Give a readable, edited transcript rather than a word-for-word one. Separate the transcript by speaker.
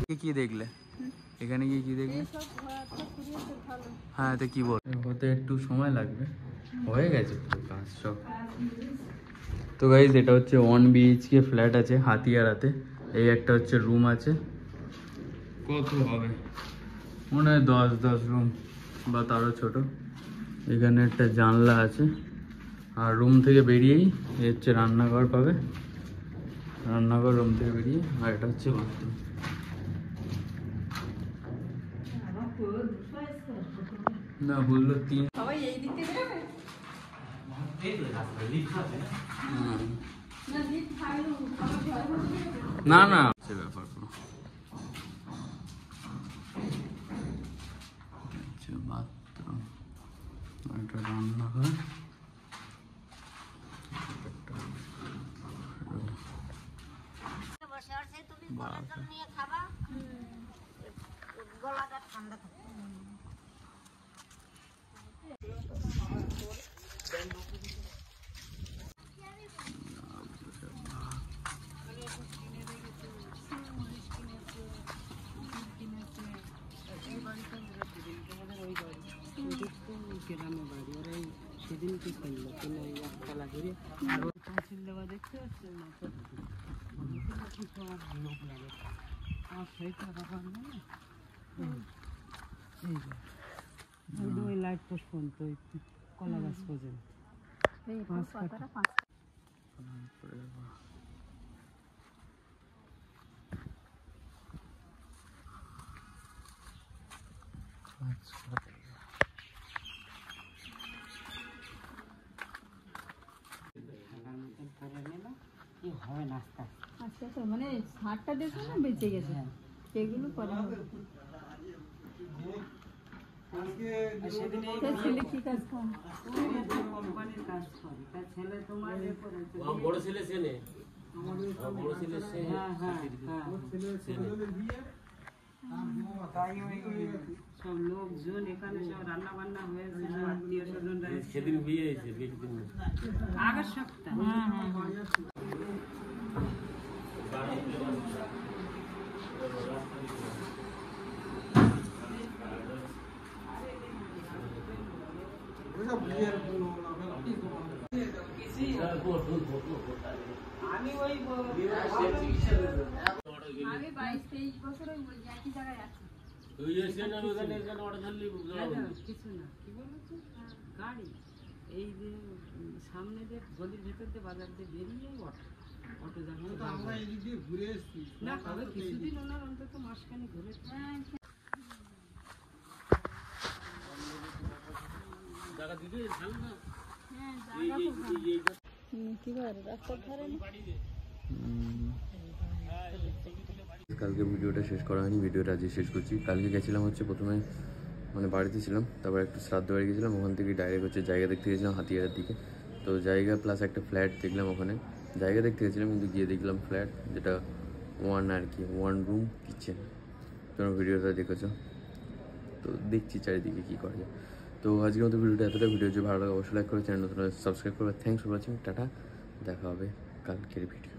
Speaker 1: কি দেখলে এখানে গিয়ে কি দেখলে? হ্যাঁ, তো কি বল, হতে একটু সময় লাগবে, হয়ে গেছে পুরো কাজ সব। তো গাইজ এটা হচ্ছে 1 BHK ফ্ল্যাট আছে হাতিয়ারাতে। এই একটা হচ্ছে রুম আছে, কত হবে মনে হয় 10 রুম বা তারও ছোট। এখানে একটা জানলা আছে, আর রুম থেকে বেরিয়েই এই হচ্ছে রান্নাঘর পাবে, রান্নাঘর রুম থেকে বেরিয়ে, আর এটা হচ্ছে বাথরুম। না বললো 3। না না সে ব্যাপার পুরো বাথরুম, এটা রান্নাঘর,
Speaker 2: সেদিন কি করলো কোনো একতলা করে আর ওই পাঁচিল দেওয়া দেখতে পাচ্ছেন না তো লোক লাগে আমার সেইটা ব্যাপার না। এই যে ওই লাইট পোস্ট পর্যন্ত ওই কলা গাছ পর্যন্ত হবে না আস্তে আস্তে আস্তে মানে সারটা দেখো না বেঁচে গেছে, সেগুলো পরে হবে। ছেলে কি কাজ করে? কোম্পানির কাজ করে। তার ছেলে তোমার বড় ছেলে ছেলে বড় ছেলে সে, হ্যাঁ হ্যাঁ তাই ওই সব লোকজন এখানে সব রান্না বান্না হয়েছে, আত্মীয় স্বজনরা সেদিন বিয়ে হয়েছে বেশি দিন আগের সপ্তাহ। হ্যাঁ হ্যাঁ আমি ওই আগে 22-23 বছর ওই একই জায়গায় আছি। কিছু না কি বলছো গাড়ি এই যে সামনে যে গলির ভেতর দিয়ে বাজার দিয়ে বেরিয়ে অটো যাচ্ছে, আমরা এদিক দিয়ে ঘুরে এসেছি না, তবে কিছুদিন ওনার অন্তত মাসখানে ঘুরে।
Speaker 1: কালকে ভিডিওটা শেষ করা হয়নি, ভিডিওটা আজকে শেষ করছি। কালকে গেছিলাম হচ্ছে প্রথমে মানে বাড়িতে ছিলাম, তারপর একটু শ্রাদ্ধ বাড়ি গেছিলাম, ওখান থেকে ডাইরেক্ট হচ্ছে জায়গা দেখতে গেছিলাম হাতিয়ারের দিকে। তো জায়গা প্লাস একটা ফ্ল্যাট দেখলাম ওখানে, জায়গা দেখতে গেছিলাম কিন্তু গিয়ে দেখলাম ফ্ল্যাট, যেটা 1 আর কি 1 রুম কিচেন। তোমরা ভিডিওটা দেখেছো, তো দেখছি চারিদিকে কী করা যায়। তো আজকের মতো ভিডিওটা এতটা, ভিডিও যদি ভালো লাগে অবশ্যই লাইক করে চ্যানেল নতুন সাবস্ক্রাইব করবে। থ্যাংকস ফর ওয়াচিং, টাটা, দেখা হবে কালকের ভিডিও।